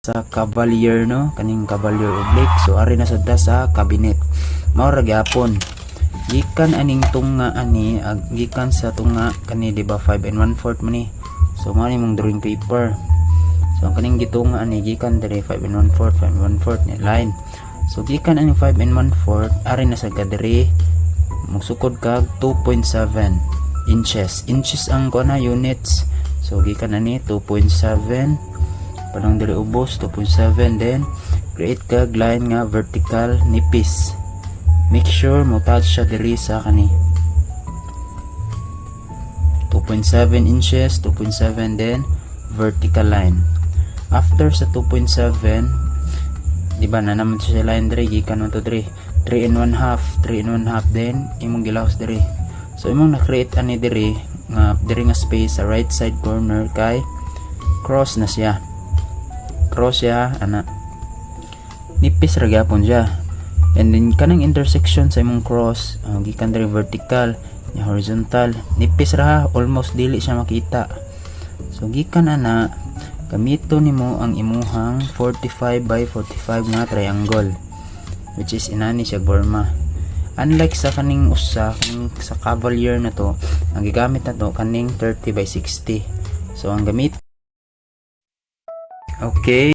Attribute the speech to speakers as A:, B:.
A: sa Cavalier, no, kaning Cavalier oblique. So ari na sad ta sa cabinet. Mao ra gyapon gikan aning tunga ani gikan sa tunga kani, di ba, 5 1/4 man ni. So mao ni mong drawing paper. So kaning gitunga ani gikan diri 5 1/4 ni line. So gikan aning 5 1/4 ari na sa diri magsukod kag 2.7 inches ang kuana units. So gikan ani 2.7 padang diri ubos 2.7, then create kag line nga vertical nipis. Make sure mo touch siya diri sa kani 2.7 inches, 2.7, then vertical line. After sa 2.7, di ba na naman siya line diri gikan mo to diri 3 and 1/2, then imong gilawas diri. So imong na-create ani diri nga space sa right side corner kay cross na siya. Ana nipis ra gyapon siya. And then kanang intersection sa imong cross gikan diri vertical nya horizontal nipis ra, almost dili siya makita. So gikan ana gamito nimo ang imuhang 45 by 45 nga triangle, which is inani siya Burma. Unlike sa kaning usa sa Cavalier na to, ang gigamit na to kaning 30 by 60. So ang gamit, okay.